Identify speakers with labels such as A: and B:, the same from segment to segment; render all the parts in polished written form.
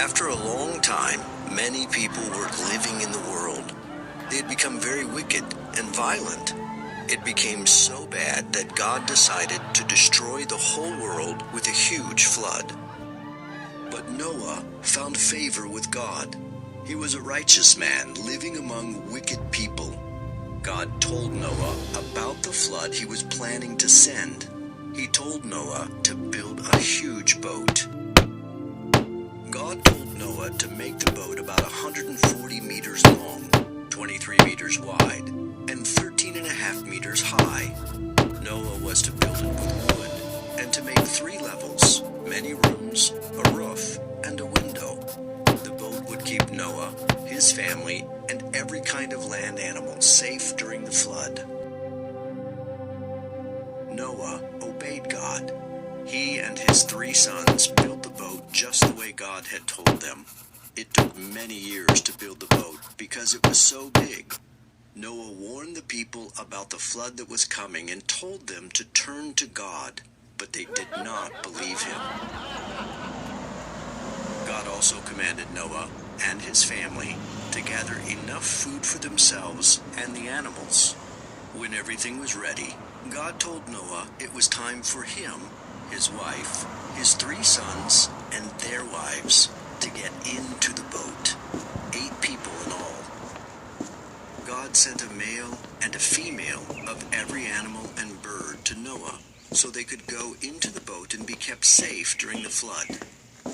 A: After a long time, many people were living in the world. They had become very wicked and violent. It became so bad that God decided to destroy the whole world with a huge flood. But Noah found favor with God. He was a righteous man living among wicked people. God told Noah about the flood he was planning to send. He told Noah to build a huge boat. God told Noah to make the boat about 140 meters long, 23 meters wide, and 13.5 meters high. Noah was to build it with wood and to make 3 levels, many rooms, a roof, and a window. The boat would keep Noah, his family, and every kind of land animal safe during the flood. Noah obeyed God. He and his 3 sons built the boat just the way God had told them. It took many years to build the boat because it was so big. Noah warned the people about the flood that was coming and told them to turn to God, but they did not believe him. God also commanded Noah and his family to gather enough food for themselves and the animals. When everything was ready, God told Noah it was time for him, his wife, his 3 sons, and their wives to get into the boat. 8 people in all. God sent a male and a female of every animal and bird to Noah so they could go into the boat and be kept safe during the flood.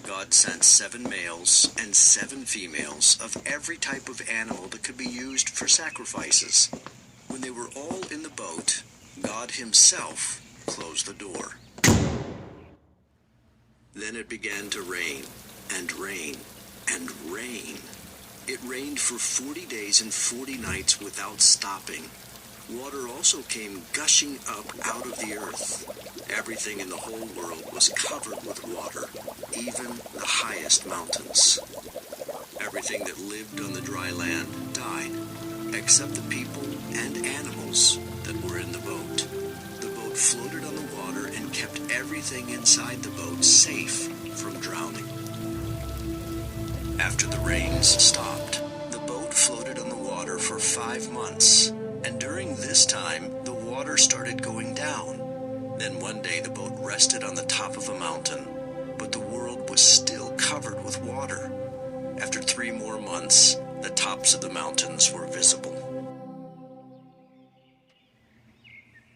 A: God sent 7 males and 7 females of every type of animal that could be used for sacrifices. When they were all in the boat, God himself closed the door. Then it began to rain, and rain, and rain. It rained for 40 days and 40 nights without stopping. Water also came gushing up out of the earth. Everything in the whole world was covered with water, even the highest mountains. Everything that lived on the dry land died, except the people and animals that were in the boat. The boat floated on the water and kept everything inside the boat safe from drowning. After the rains stopped, the boat floated on the water for 5 months, and during this time, the water started going down. Then one day the boat rested on the top of a mountain, but the world was still covered with water. After 3 more months, the tops of the mountains were visible.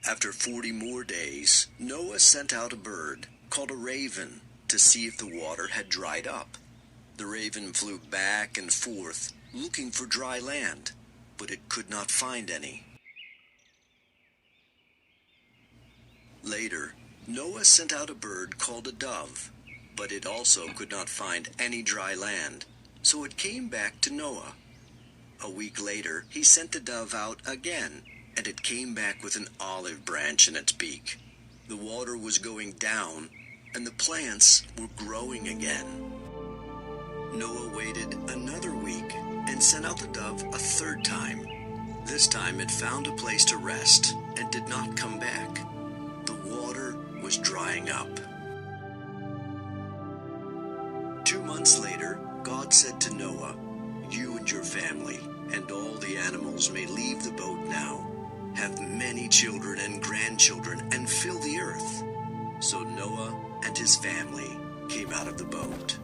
A: After 40 more days, Noah sent out a bird called a raven to see if the water had dried up. The raven flew back and forth, looking for dry land, but it could not find any. Later, Noah sent out a bird called a dove, but it also could not find any dry land, so it came back to Noah. A week later, he sent the dove out again, and it came back with an olive branch in its beak. The water was going down, and the plants were growing again. Noah waited another week and sent out the dove a 3rd time. This time it found a place to rest and did not come back. The water was drying up. 2 months later, God said to Noah, "You and your family and all the animals may leave the boat now. Have many children and grandchildren and fill the earth." So Noah and his family came out of the boat.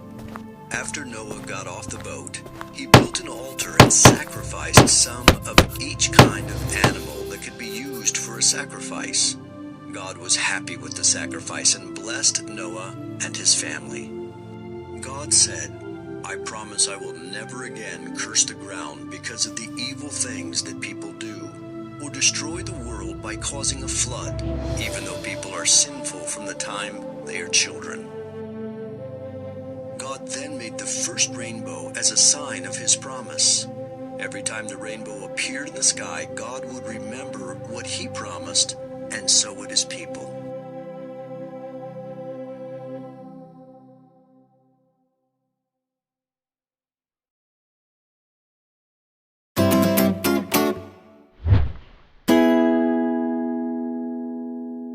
A: After Noah got off the boat, he built an altar and sacrificed some of each kind of animal that could be used for a sacrifice. God was happy with the sacrifice and blessed Noah and his family. God said, "I promise I will never again curse the ground because of the evil things that people do, or destroy the world by causing a flood, even though people are sinful from the time they are children." God then made the first rainbow as a sign of his promise. Every time the rainbow appeared in the sky, God would remember what he promised, and so would his people.